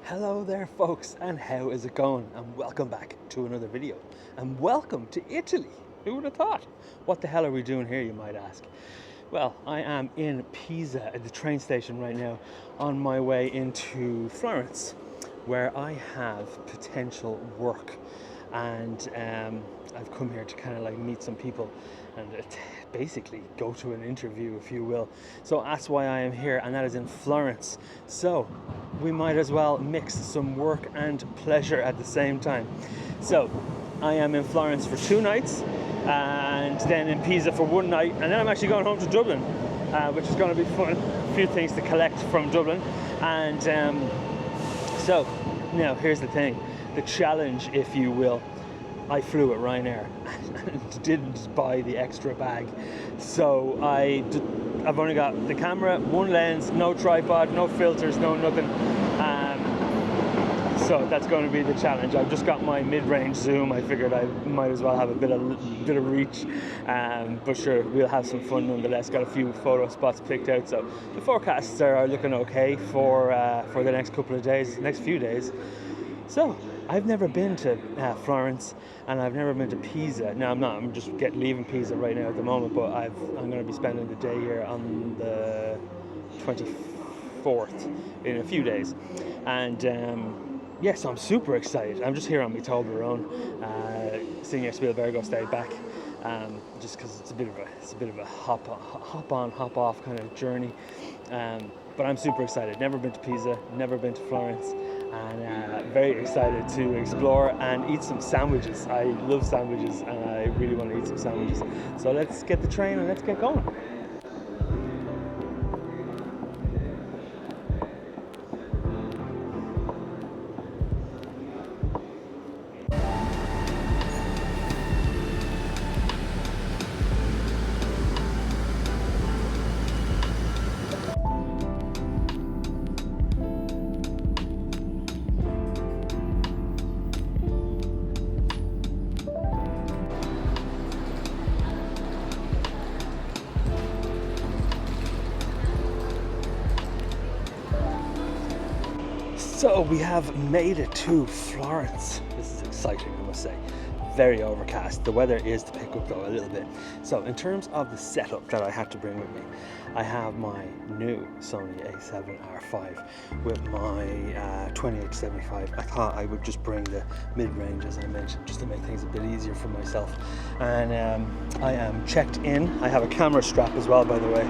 Hello there folks, and how is it going? And welcome back to another video. And welcome to Italy. Who would have thought? What the hell are we doing here, you might ask? Well, I am in Pisa at the train station right now on my way into Florence, where I have potential work. And I've come here to kind of like meet some people and basically go to an interview, if you will. So that's why I am here, and that is in Florence. So we might as well mix some work and pleasure at the same time. So I am in Florence for 2 nights and then in Pisa for 1 night, and then I'm actually going home to Dublin, which is going to be fun. A few things to collect from Dublin. And so now here's the thing, the challenge, if you will. I flew at Ryanair and didn't buy the extra bag. So I've only got the camera, 1 lens, no tripod, no filters, no nothing. So that's going to be the challenge. I've just got my mid-range zoom. I figured I might as well have a bit of reach. But sure, we'll have some fun nonetheless. Got a few photo spots picked out. So the forecasts are looking okay for the next few days. So I've never been to Florence, and I've never been to Pisa. No, I'm not. I'm just leaving Pisa right now at the moment, but I'm going to be spending the day here on the 24th in a few days. And yes, I'm super excited. I'm just here on my Toblerone. Senior Spielbergo stayed back, just because it's a bit of a hop on, hop off kind of journey. But I'm super excited. Never been to Pisa, never been to Florence, and very excited to explore and eat some sandwiches. I love sandwiches, and I really want to eat some sandwiches. So let's get the train and let's get going. So we have made it to Florence. This is exciting, I must say. Very overcast. The weather is to pick up though a little bit. So in terms of the setup that I had to bring with me, I have my new Sony A7R5 with my 2875. I thought I would just bring the mid-range, as I mentioned, just to make things a bit easier for myself. And I am checked in. I have a camera strap as well, by the way.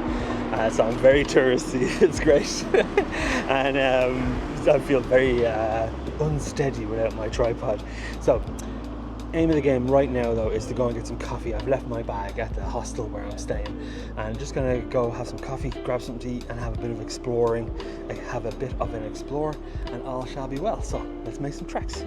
So I'm very touristy. It's great. And I feel very unsteady without my tripod. So aim of the game right now though is to go and get some coffee. I've left my bag at the hostel where I'm staying, and I'm just gonna go have some coffee, grab something to eat, and have a bit of exploring. I have a bit of an explore, and all shall be well. So let's make some tracks.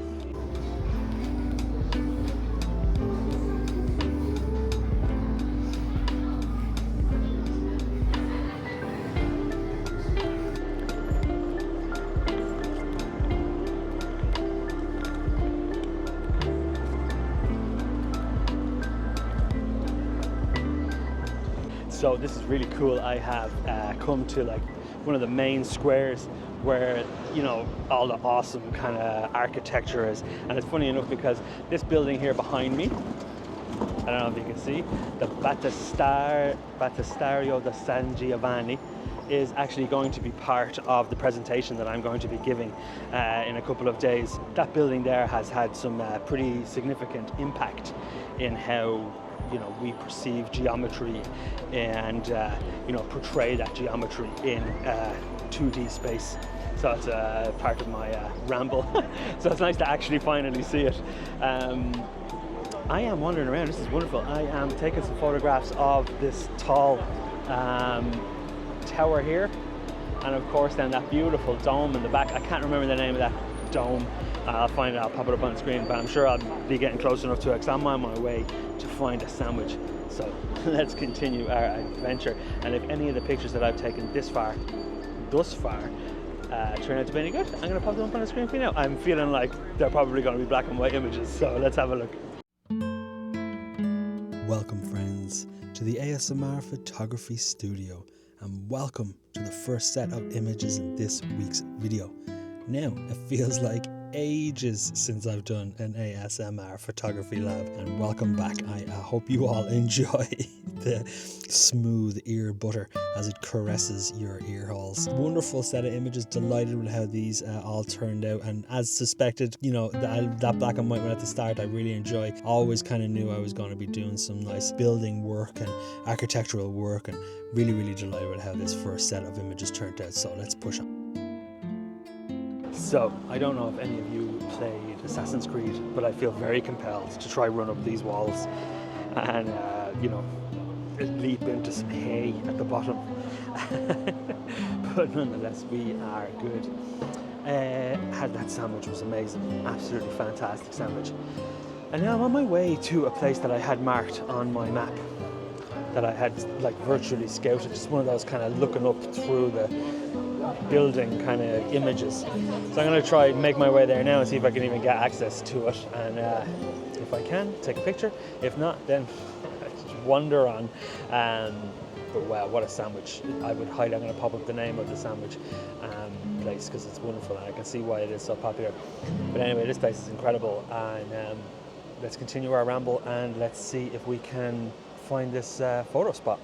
So this is really cool. I have come to like one of the main squares where, you know, all the awesome kind of architecture is. And it's funny enough because this building here behind me, I don't know if you can see, the Battestario da San Giovanni, is actually going to be part of the presentation that I'm going to be giving in a couple of days. That building there has had some pretty significant impact in how, you know, we perceive geometry and you know, portray that geometry in 2D space. So it's part of my ramble. So it's nice to actually finally see it. I am wandering around. This is wonderful. I am taking some photographs of this tall tower here, and of course then that beautiful dome in the back. I can't remember the name of that dome. I'll find it, I'll pop it up on the screen, but I'm sure I'll be getting close enough to it because I'm on my way to find a sandwich. So let's continue our adventure, and if any of the pictures that I've taken thus far turn out to be any good, I'm going to pop them up on the screen for you now. I'm feeling like they're probably going to be black and white images, so let's have a look. Welcome friends to the ASMR Photography Studio, and welcome to the first set of images in this week's video. Now, it feels like ages since I've done an ASMR photography lab, and welcome back. I hope you all enjoy the smooth ear butter as it caresses your ear holes. Wonderful set of images, delighted with how these all turned out, and as suspected, you know, that black and white one at the start I really enjoy. Always kind of knew I was going to be doing some nice building work and architectural work, and really delighted with how this first set of images turned out. So let's push on. So, I don't know if any of you played Assassin's Creed, but I feel very compelled to try run up these walls and, you know, leap into some hay at the bottom. But nonetheless, we are good. Had that sandwich, was amazing, absolutely fantastic sandwich. And now I'm on my way to a place that I had marked on my map, that I had like virtually scouted, just one of those kind of looking up through the building kind of images. So I'm going to try make my way there now and see if I can even get access to it, and if I can, take a picture. If not, then just wander on. But wow, what a sandwich. I'm going to pop up the name of the sandwich place because it's wonderful and I can see why it is so popular. But anyway, this place is incredible, and let's continue our ramble and let's see if we can find this photo spot.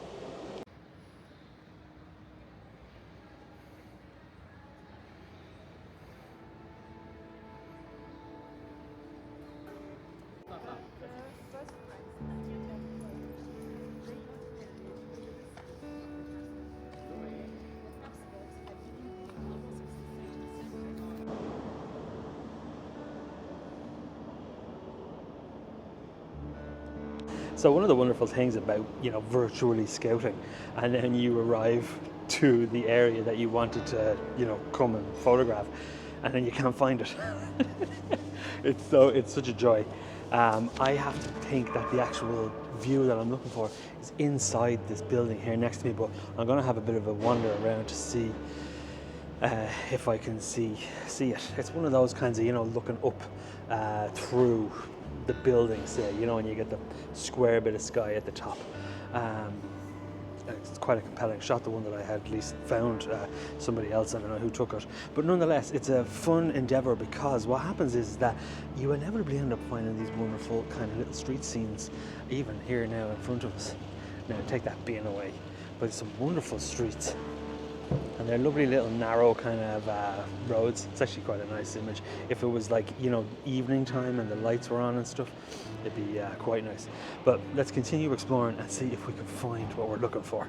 So one of the wonderful things about, you know, virtually scouting, and then you arrive to the area that you wanted to, you know, come and photograph, and then you can't find it. It's such a joy. I have to think that the actual view that I'm looking for is inside this building here next to me, but I'm going to have a bit of a wander around to see if I can see it. It's one of those kinds of, you know, looking up through the buildings there, you know, and you get the square bit of sky at the top. It's quite a compelling shot, the one that I had at least found. Somebody else, I don't know who took it, but nonetheless it's a fun endeavor, because what happens is that you inevitably end up finding these wonderful kind of little street scenes, even here now in front of us. Now take that being away, but some wonderful streets, and they're lovely little narrow kind of roads. It's actually quite a nice image. If it was like, you know, evening time and the lights were on and stuff, it'd be quite nice. But let's continue exploring and see if we can find what we're looking for.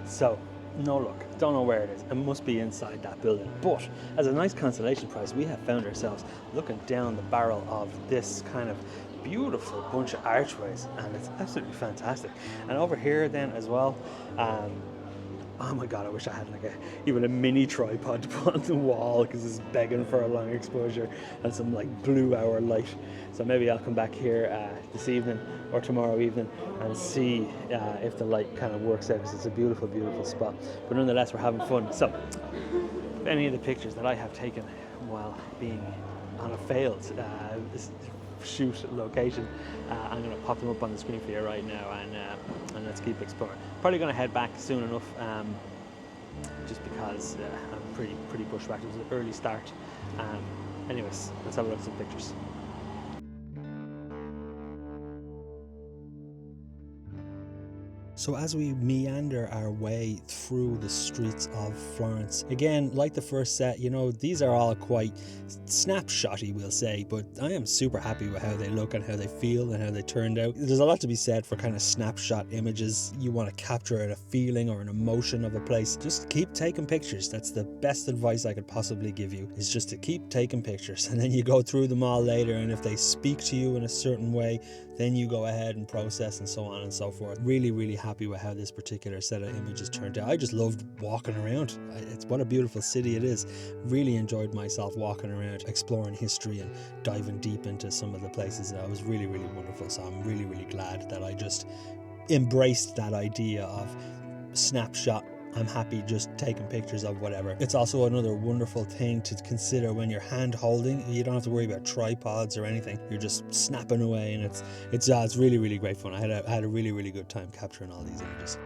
So, no luck. Don't know where it is. It must be inside that building. But as a nice consolation prize, we have found ourselves looking down the barrel of this kind of beautiful bunch of archways, and it's absolutely fantastic. And over here then as well, oh my god, I wish I had like even a mini tripod to put on the wall, because it's begging for a long exposure and some like blue hour light. So maybe I'll come back here this evening or tomorrow evening and see if the light kind of works out, because it's a beautiful spot. But nonetheless, we're having fun. So if any of the pictures that I have taken while being on a failed shoot location, I'm going to pop them up on the screen for you right now, and let's keep exploring. Probably going to head back soon enough, just because I'm pretty bushwhacked. It was an early start. Anyways, let's have a look at some pictures. So as we meander our way through the streets of Florence, again, like the first set, you know, these are all quite snapshotty, we'll say, but I am super happy with how they look and how they feel and how they turned out. There's a lot to be said for kind of snapshot images. You want to capture a feeling or an emotion of a place. Just keep taking pictures. That's the best advice I could possibly give you, is just to keep taking pictures, and then you go through them all later, and if they speak to you in a certain way, then you go ahead and process and so on and so forth. Really happy with how this particular set of images turned out. I just loved walking around. It's what a beautiful city it is. Really enjoyed myself walking around, exploring history and diving deep into some of the places. That was really wonderful. So I'm really glad that I just embraced that idea of snapshot. I'm happy just taking pictures of whatever. It's also another wonderful thing to consider when you're hand holding. You don't have to worry about tripods or anything. You're just snapping away, and it's really great fun. I had a really good time capturing all these images.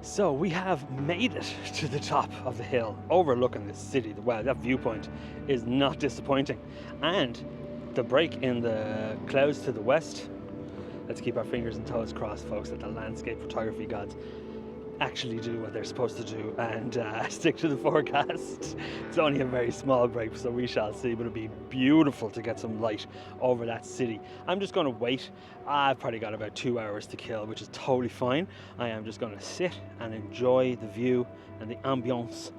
So we have made it to the top of the hill overlooking the city. Wow, that viewpoint is not disappointing. And the break in the clouds to the west, let's keep our fingers and toes crossed, folks, that the landscape photography gods actually do what they're supposed to do and stick to the forecast. It's only a very small break, so we shall see, but it'll be beautiful to get some light over that city. I'm just going to wait. I've probably got about 2 hours to kill, which is totally fine. I am just going to sit and enjoy the view and the ambience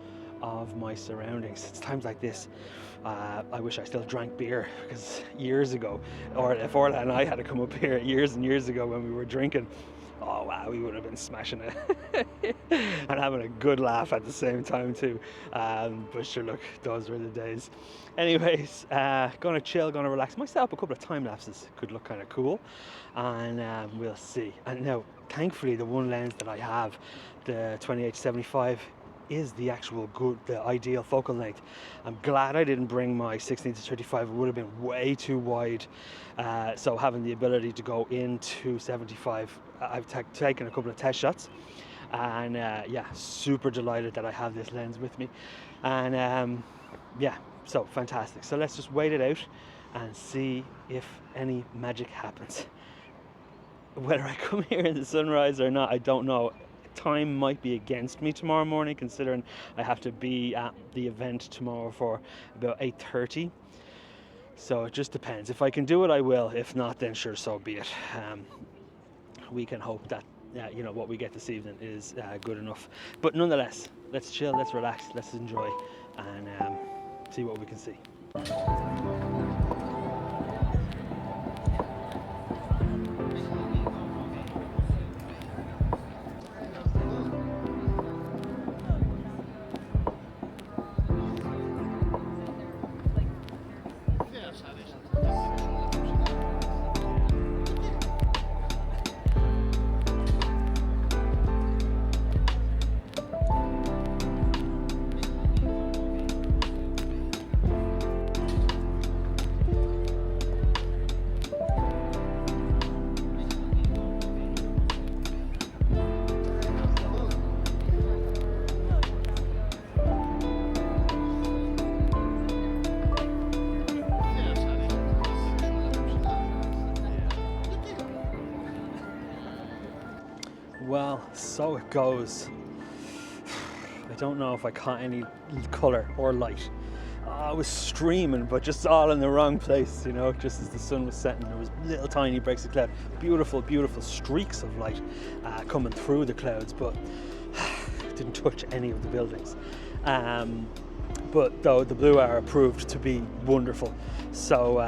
of my surroundings. It's times like this I wish I still drank beer, because years ago, or if Orla and I had to come up here years and years ago when we were drinking, oh wow, we would have been smashing it and having a good laugh at the same time too. But sure, look, those were the days. Anyways, gonna chill, gonna relax. Myself a couple of time lapses could look kind of cool, and we'll see. And now, thankfully, the one lens that I have, the 28-75, is the ideal focal length. I'm glad I didn't bring my 16-35. It would have been way too wide. So having the ability to go into 75, I've taken a couple of test shots, and yeah, super delighted that I have this lens with me. And yeah, so fantastic. So let's just wait it out and see if any magic happens. Whether I come here in the sunrise or not, I don't know. Time might be against me tomorrow morning, considering I have to be at the event tomorrow for about 8:30. So it just depends. If I can do it, I will. If not, then sure, so be it. We can hope that what we get this evening is good enough. But nonetheless, let's chill, let's relax, let's enjoy, and see what we can see. Well, so it goes. I don't know if I caught any colour or light. I was streaming, but just all in the wrong place, just as the sun was setting. There was little tiny breaks of cloud, beautiful streaks of light coming through the clouds, but didn't touch any of the buildings. But though the blue hour proved to be wonderful, so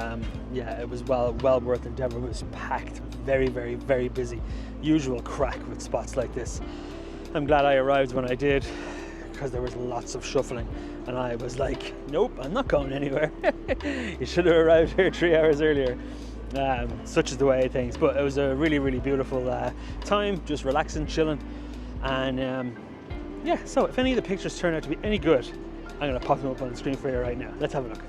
yeah, it was well worth the endeavour. It was packed, very busy. Usual crack with spots like this. I'm glad I arrived when I did, because there was lots of shuffling, and I was like, nope, I'm not going anywhere. You should have arrived here 3 hours earlier. Such is the way of things. But it was a really beautiful time, just relaxing, chilling, and yeah. So if any of the pictures turn out to be any good, I'm going to pop them up on the screen for you right now. Let's have a look.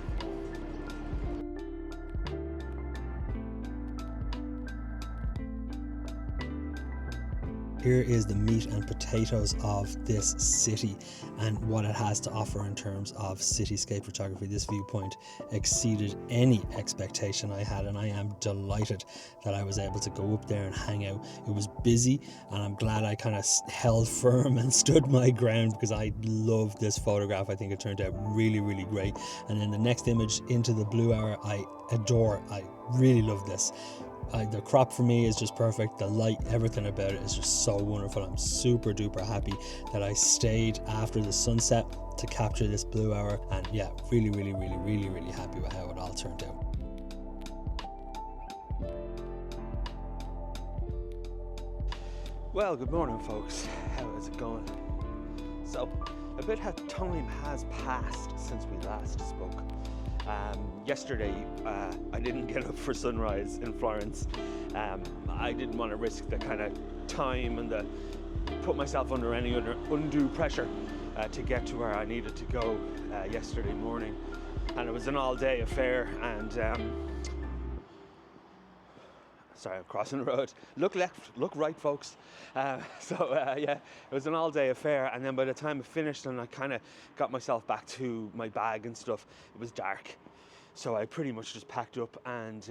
Here is the meat and potatoes of this city and what it has to offer in terms of cityscape photography. This viewpoint exceeded any expectation I had, and I am delighted that I was able to go up there and hang out. It was busy, and I'm glad I kind of held firm and stood my ground, because I love this photograph. I think it turned out really great. And then the next image into the blue hour, I adore. I really love this. The crop for me is just perfect. The light, everything about it is just so wonderful. I'm super duper happy that I stayed after the sunset to capture this blue hour, and yeah, really happy with how it all turned out. Well, good morning, folks. How is it going? So, a bit of time has passed since we last spoke. Yesterday, I didn't get up for sunrise in Florence. I didn't want to risk the kind of time and put myself under any undue pressure to get to where I needed to go yesterday morning. And it was an all-day affair, and sorry, I'm crossing the road. Look left, look right, folks. Yeah, it was an all-day affair, and then by the time it finished and I kind of got myself back to my bag and stuff, it was dark. So I pretty much just packed up, and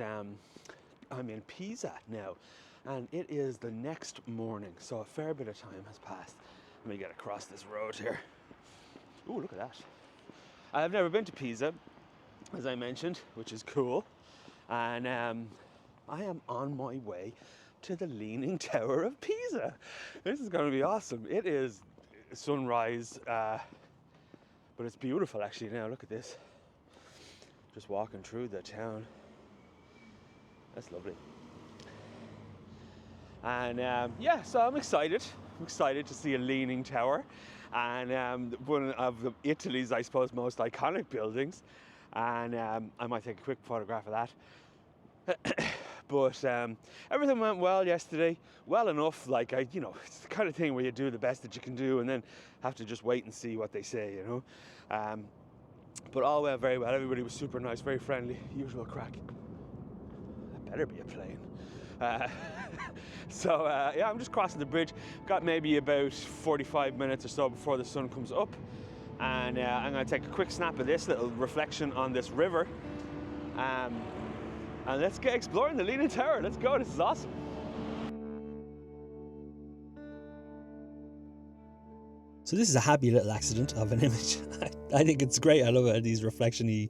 I'm in Pisa now, and it is the next morning, so a fair bit of time has passed. Let me get across this road here. Ooh, look at that. I've never been to Pisa, as I mentioned, which is cool, and I am on my way to the Leaning Tower of Pisa. This is going to be awesome. It is sunrise, but it's beautiful actually now. Look at this. Just walking through the town. That's lovely. And yeah, so I'm excited. I'm excited to see a Leaning Tower, and one of Italy's, I suppose, most iconic buildings. And I might take a quick photograph of that. But everything went well yesterday, well enough. Like, it's the kind of thing where you do the best that you can do and then have to just wait and see what they say, But all went very well. Everybody was super nice, very friendly, usual crack. That better be a plane. Yeah, I'm just crossing the bridge. Got maybe about 45 minutes or so before the sun comes up. And I'm going to take a quick snap of this little reflection on this river. And let's get exploring the Leaning Tower. Let's go, this is awesome. So this is a happy little accident of an image. I think it's great. I love it, these reflection-y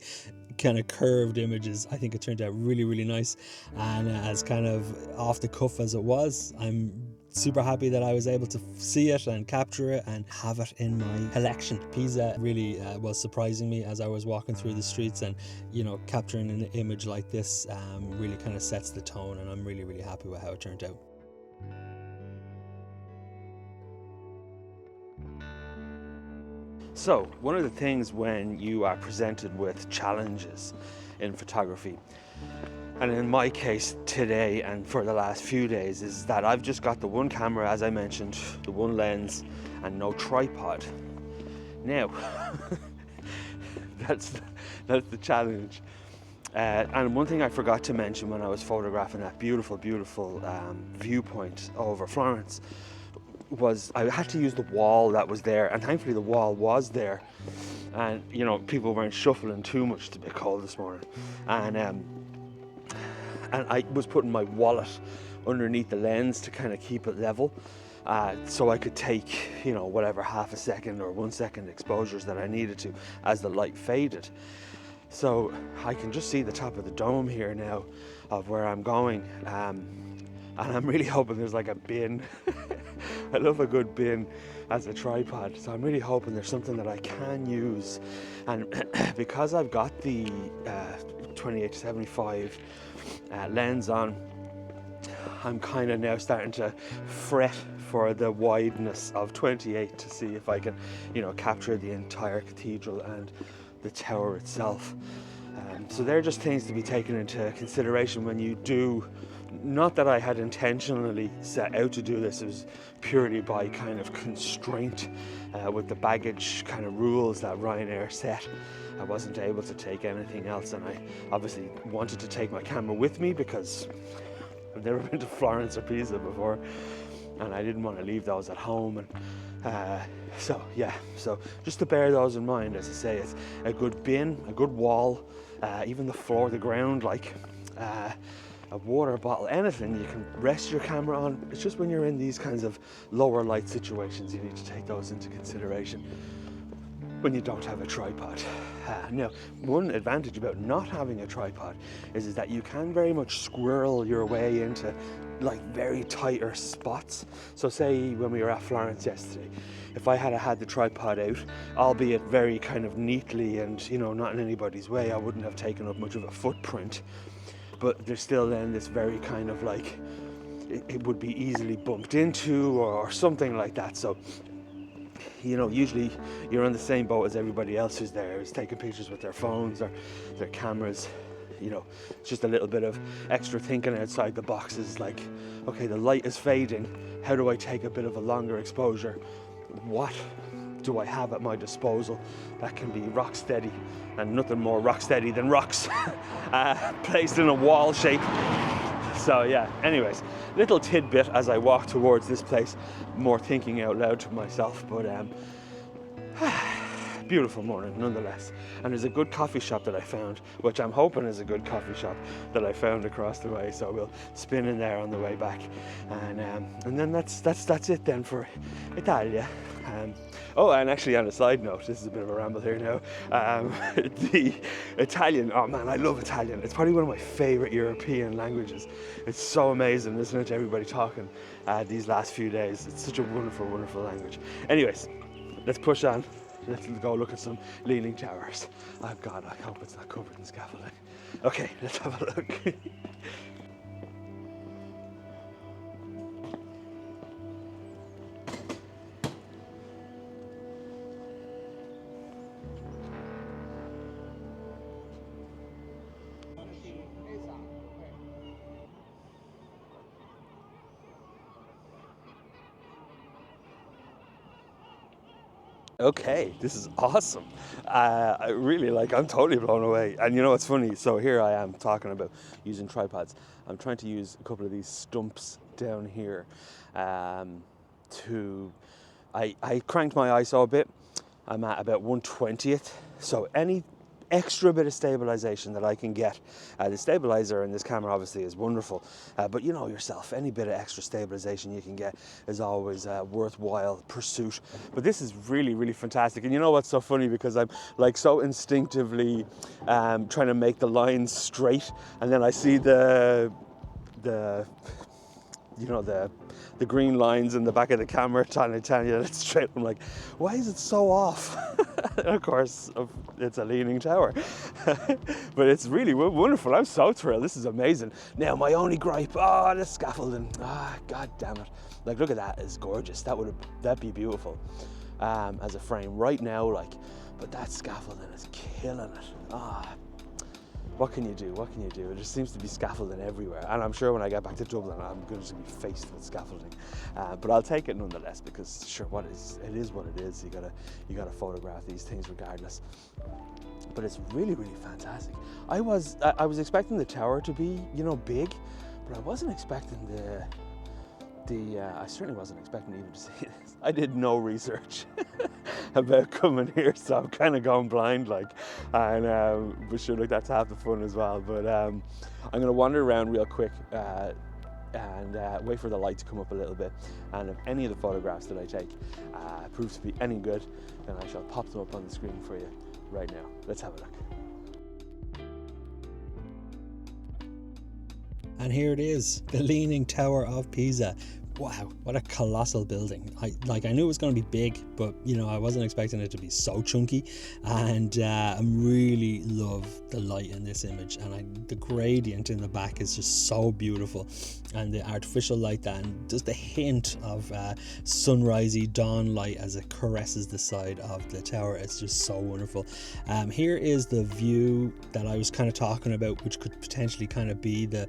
kind of curved images. I think it turned out really, really nice. And as kind of off the cuff as it was, I'm super happy that I was able to see it and capture it and have it in my collection. Pisa really was surprising me as I was walking through the streets, and capturing an image like this really kind of sets the tone, and I'm really, really happy with how it turned out. So, one of the things when you are presented with challenges in photography, and in my case today and for the last few days, is that I've just got the one camera, as I mentioned, the one lens, and no tripod. Now, that's the challenge. And one thing I forgot to mention when I was photographing that beautiful, beautiful viewpoint over Florence was I had to use the wall that was there, and thankfully the wall was there, and people weren't shuffling too much to be cold this morning, and I was putting my wallet underneath the lens to kind of keep it level, so I could take whatever half a second or 1 second exposures that I needed to as the light faded. So I can just see the top of the dome here now of where I'm going, and I'm really hoping there's like a bin. I love a good bin as a tripod, so I'm really hoping there's something that I can use. And because I've got the 28-75 lens on, I'm kind of now starting to fret for the wideness of 28 to see if I can capture the entire cathedral and the tower itself. So they're just things to be taken into consideration when you do. Not that I had intentionally set out to do this, it was purely by kind of constraint with the baggage kind of rules that Ryanair set. I wasn't able to take anything else, and I obviously wanted to take my camera with me because I've never been to Florence or Pisa before, and I didn't want to leave those at home. And so just to bear those in mind, as I say, it's a good bin, a good wall, even the floor, the ground, a water bottle, anything you can rest your camera on. It's just when you're in these kinds of lower light situations, you need to take those into consideration when you don't have a tripod. Now, one advantage about not having a tripod is that you can very much squirrel your way into very tighter spots. So say when we were at Florence yesterday, if I had the tripod out, albeit very kind of neatly and not in anybody's way, I wouldn't have taken up much of a footprint. But there's still then this very kind of it would be easily bumped into or something like that. So, you know, usually you're on the same boat as everybody else who's there, is taking pictures with their phones or their cameras. You know, it's just a little bit of extra thinking outside the boxes, like, okay, the light is fading, how do I take a bit of a longer exposure? What do I have at my disposal that can be rock steady, and nothing more rock steady than rocks placed in a wall shape. So yeah, anyways, little tidbit as I walk towards this place, more thinking out loud to myself, but beautiful morning nonetheless. And there's a good coffee shop that I found, which I'm hoping is a good coffee shop that I found across the way, so we'll spin in there on the way back, and then that's it then for Italia. Oh, and actually, on a side note, this is a bit of a ramble here now, the Italian, oh man, I love Italian. It's probably one of my favorite European languages. It's so amazing, listening to everybody talking these last few days. It's such a wonderful, wonderful language. Anyways, let's push on. Let's go look at some leaning towers. Oh God, I hope it's not covered in scaffolding. Okay, let's have a look. Okay, this is awesome. I really I'm totally blown away. And you know what's funny? So here I am talking about using tripods. I'm trying to use a couple of these stumps down here I cranked my ISO a bit. I'm at about 1/20th. So any extra bit of stabilization that I can get. The stabilizer in this camera obviously is wonderful, but you know yourself, any bit of extra stabilization you can get is always a worthwhile pursuit. But this is really, really fantastic. And you know what's so funny, because I'm so instinctively trying to make the lines straight, and then I see the green lines in the back of the camera trying to tell you it's straight. I'm like, why is it so off? Of course, it's a leaning tower. But it's really wonderful. I'm so thrilled. This is amazing. Now, my only gripe, the scaffolding. God damn it. Look at that. It's gorgeous. That'd be beautiful as a frame right now, but that scaffolding is killing it. What can you do? What can you do? There seems to be scaffolding everywhere, and I'm sure when I get back to Dublin, I'm going to be faced with scaffolding. But I'll take it nonetheless, because sure, it is what it is. You gotta photograph these things regardless. But it's really, really fantastic. I was expecting the tower to be, big, but I wasn't expecting I certainly wasn't expecting even to see this. I did no research about coming here, so I'm kind of going blind, but sure, that's half the fun as well. But I'm going to wander around real quick and wait for the light to come up a little bit. And if any of the photographs that I take prove to be any good, then I shall pop them up on the screen for you right now. Let's have a look. And here it is, the Leaning Tower of Pisa. Wow, what a colossal building. I knew it was going to be big, but I wasn't expecting it to be so chunky. And I really love the light in this image, and the gradient in the back is just so beautiful, and the artificial light, and just a hint of sunrisey dawn light as it caresses the side of the tower. It's just so wonderful. Here is the view that I was kind of talking about, which could potentially kind of be the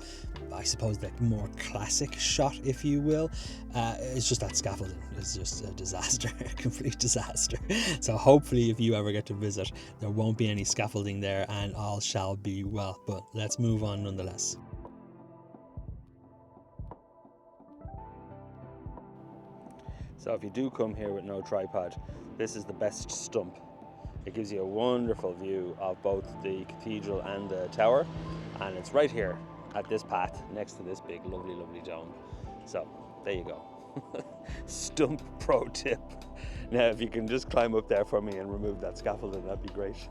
more classic shot, if you will. It's just that scaffolding is just a disaster, a complete disaster. So hopefully, if you ever get to visit, there won't be any scaffolding there, and all shall be well. But let's move on nonetheless. So if you do come here with no tripod, this is the best stump. It gives you a wonderful view of both the cathedral and the tower, and it's right here at this path next to this big lovely dome. So there you go. Stump pro tip. Now if you can just climb up there for me and remove that scaffolding, that'd be great.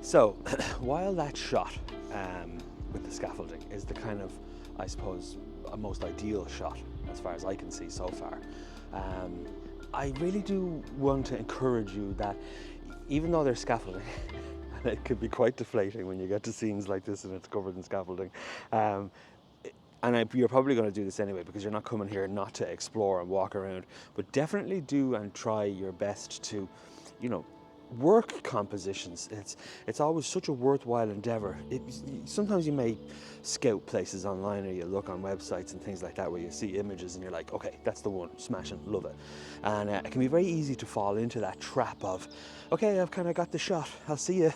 So, while that shot with the scaffolding is the kind of, I suppose, a most ideal shot as far as I can see so far. I really do want to encourage you that even though there's scaffolding, and it could be quite deflating when you get to scenes like this and it's covered in scaffolding, you're probably going to do this anyway because you're not coming here not to explore and walk around, but definitely do and try your best to, work compositions. It's always such a worthwhile endeavor. Sometimes you may scout places online, or you look on websites and things like that where you see images and you're like, okay, that's the one, smashing, love it. And it can be very easy to fall into that trap of, okay, I've kind of got the shot, I'll see you.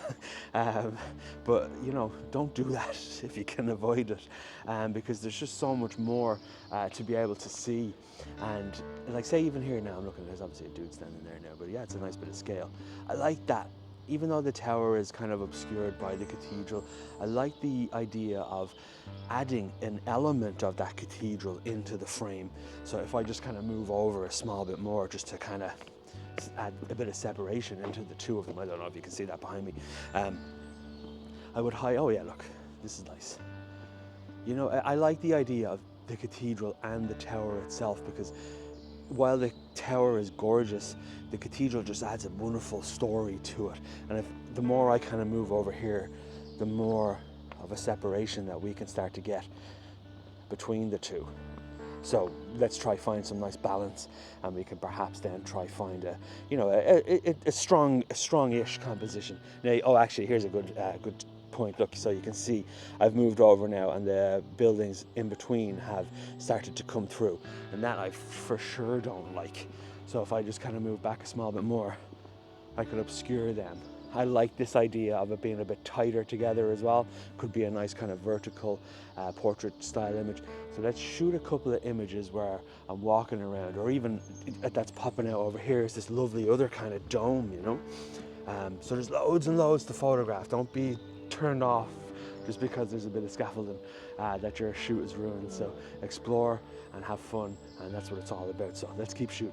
But don't do that if you can avoid it, because there's just so much more to be able to see. And like, say even here now, I'm looking, there's obviously a dude standing there now, but yeah, it's a nice bit of scale. I like that. Even though the tower is kind of obscured by the cathedral, I like the idea of adding an element of that cathedral into the frame. So if I just kind of move over a small bit more, just to kind of add a bit of separation into the two of them. I don't know if you can see that behind me. I would oh yeah, look, this is nice. I like the idea of the cathedral and the tower itself, because while the tower is gorgeous, the cathedral just adds a wonderful story to it. And the more I kind of move over here, the more of a separation that we can start to get between the two. So let's try find some nice balance, and we can perhaps then try find a strong-ish composition. Now, actually, here's a good point. Look, so you can see I've moved over now, and the buildings in between have started to come through, and that I for sure don't like. So if I just kind of move back a small bit more, I could obscure them. I like this idea of it being a bit tighter together as well. Could be a nice kind of vertical portrait style image. So let's shoot a couple of images where I'm walking around, or even that's popping out over here is this lovely other kind of dome, so there's loads and loads to photograph. Don't be turned off just because there's a bit of scaffolding that your shoot is ruined. So explore and have fun, and that's what it's all about. So let's keep shooting.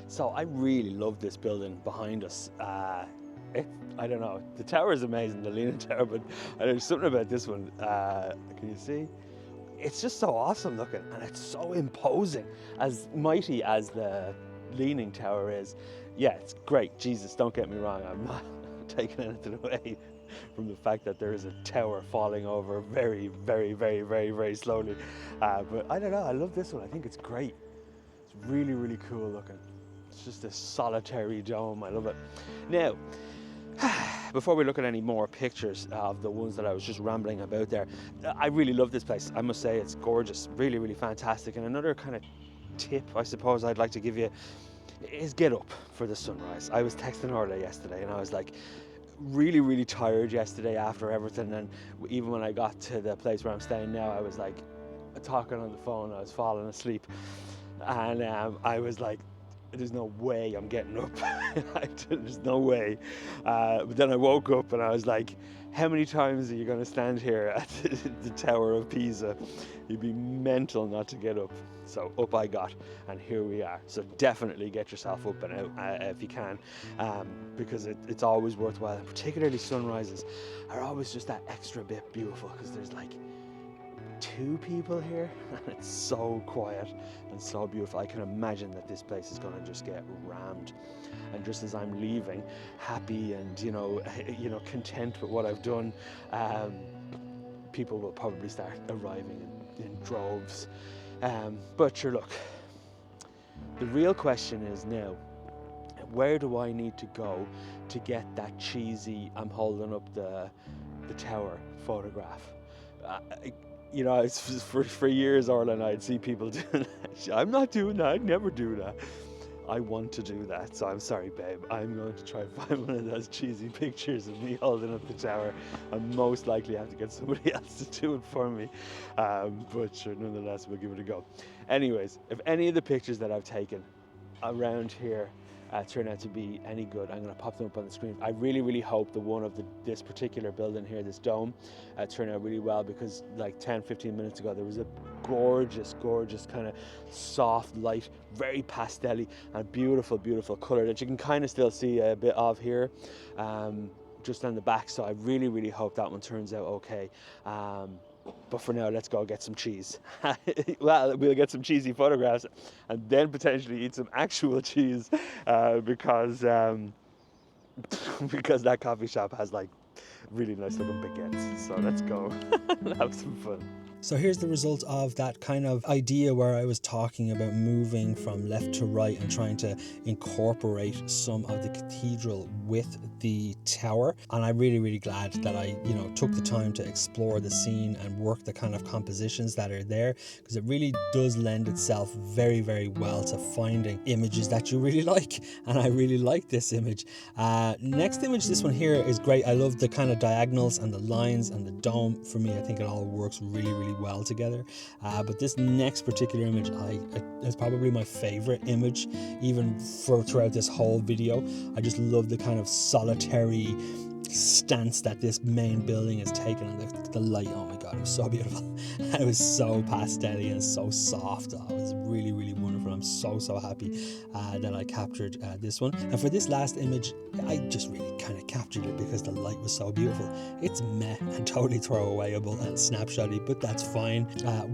So I really love this building behind us. I don't know, the tower is amazing, the Leaning Tower, but there's something about this one. Can you see? It's just so awesome looking, and it's so imposing. As mighty as the Leaning Tower is, yeah, it's great. Jesus, don't get me wrong, I'm not taking anything away from the fact that there is a tower falling over very, very, very, very, very slowly. But I don't know, I love this one. I think it's great. It's really, really cool looking. It's just a solitary dome. I love it. Now, before we look at any more pictures of the ones that I was just rambling about there, I really love this place. I must say it's gorgeous, really, really fantastic. And another kind of tip, I suppose, I'd like to give you is get up for the sunrise. I was texting Orla yesterday, and I was like, really, really tired yesterday after everything. And even when I got to the place where I'm staying now, I was like talking on the phone. I was falling asleep, and I was like, there's no way I'm getting up. There's no way. But then I woke up and I was like, how many times are you going to stand here at the Tower of Pisa? You'd be mental not to get up. So up I got, and here we are. So definitely get yourself up and out if you can, because it's always worthwhile. And particularly sunrises are always just that extra bit beautiful, because there's like 2 people here, and it's so quiet and so beautiful. I can imagine that this place is going to just get rammed. And just as I'm leaving, happy and content with what I've done, people will probably start arriving in droves. But sure, look, the real question is now, where do I need to go to get that cheesy I'm holding up the tower photograph? It's for years, Orla and I'd see people doing that. I'm not doing that. I'd never do that. I want to do that, so I'm sorry, babe. I'm going to try and find one of those cheesy pictures of me holding up the tower. I most likely have to get somebody else to do it for me, but sure, nonetheless, we'll give it a go. Anyways, if any of the pictures that I've taken around here turn out to be any good. I'm going to pop them up on the screen. I really hope the one of this particular building here, this dome, turned out really well, because like 10-15 minutes ago there was a gorgeous kind of soft light, very pastel-y, and beautiful color that you can kind of still see a bit of here, just on the back. So I really hope that one turns out okay. But for now, let's go get some cheese. Well, we'll get some cheesy photographs and then potentially eat some actual cheese, because that coffee shop has like really nice looking baguettes. So let's go and have some fun. So here's the result of that kind of idea where I was talking about moving from left to right and trying to incorporate some of the cathedral with the tower. And I'm really glad that I, took the time to explore the scene and work the kind of compositions that are there, because it really does lend itself very well to finding images that you really like. And I really like this image. Next image, this one here is great. I love the kind of diagonals and the lines and the dome. For me, I think it all works really well together. But this next particular image is probably my favorite image, even throughout this whole video. I just love the kind of solitary stance that this main building is taking, and the light. Oh my god, it was so beautiful. It was so pastel-y and so soft. Oh, it was really wonderful. I'm so happy that I captured this one. And for this last image, I just really kind of captured it because the light was so beautiful. It's meh and totally throwawayable and snapshotty, but that's fine.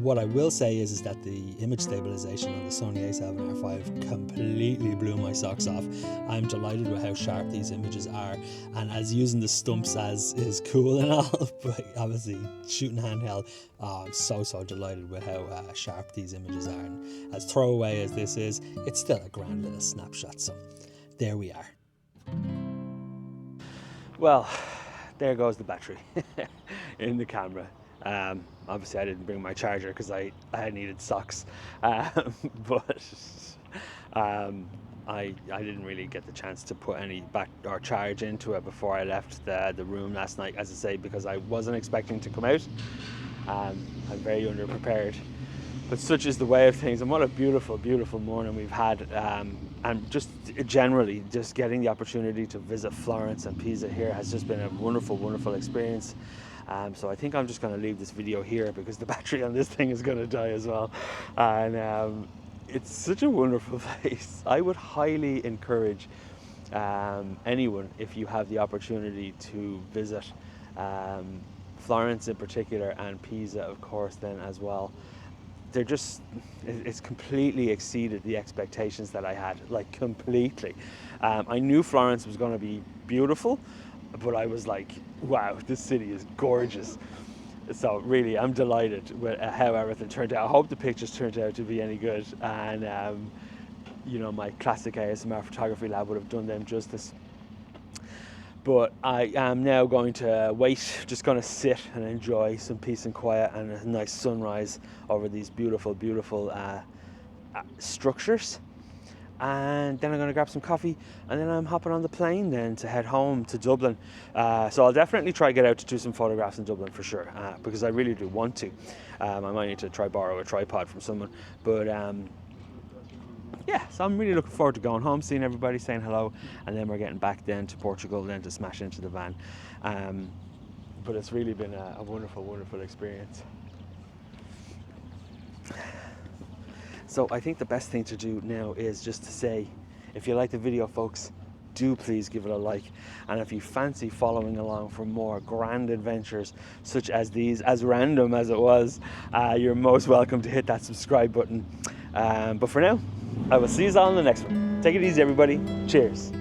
What I will say is that the image stabilization on the Sony a7R5 completely blew my socks off. I'm delighted with how sharp these images are, and as using the stumps as is cool and all, but obviously shooting handheld, I'm so delighted with how sharp these images are. And as throwaway as this is, it's still a grand little snapshot. So there we are. Well, there goes the battery in the camera. Obviously I didn't bring my charger because I needed socks, but I didn't really get the chance to put any back or charge into it before I left the room last night, as I say, because I wasn't expecting to come out. I'm very underprepared, but such is the way of things. And what a beautiful morning we've had, and just generally just getting the opportunity to visit Florence and Pisa here has just been a wonderful experience. So I think I'm just going to leave this video here because the battery on this thing is going to die as well. And it's such a wonderful place. I would highly encourage anyone, if you have the opportunity, to visit Florence in particular, and Pisa of course then as well. It's completely exceeded the expectations that I had, like completely. I knew Florence was going to be beautiful, but I was like, wow, this city is gorgeous. So really, I'm delighted with how everything turned out. I hope the pictures turned out to be any good, and my classic ASMR photography lab would have done them justice. But I am now going to wait, just going to sit and enjoy some peace and quiet and a nice sunrise over these beautiful structures. And then I'm going to grab some coffee, and then I'm hopping on the plane then to head home to Dublin. So I'll definitely try to get out to do some photographs in Dublin for sure, because I really do want to. I might need to try borrow a tripod from someone. But yeah, so I'm really looking forward to going home, seeing everybody, saying hello, and then we're getting back then to Portugal then to smash into the van. But it's really been a wonderful experience. So I think the best thing to do now is just to say, if you like the video, folks, do please give it a like. And if you fancy following along for more grand adventures such as these, as random as it was, you're most welcome to hit that subscribe button. But for now, I will see you all in the next one. Take it easy, everybody. Cheers.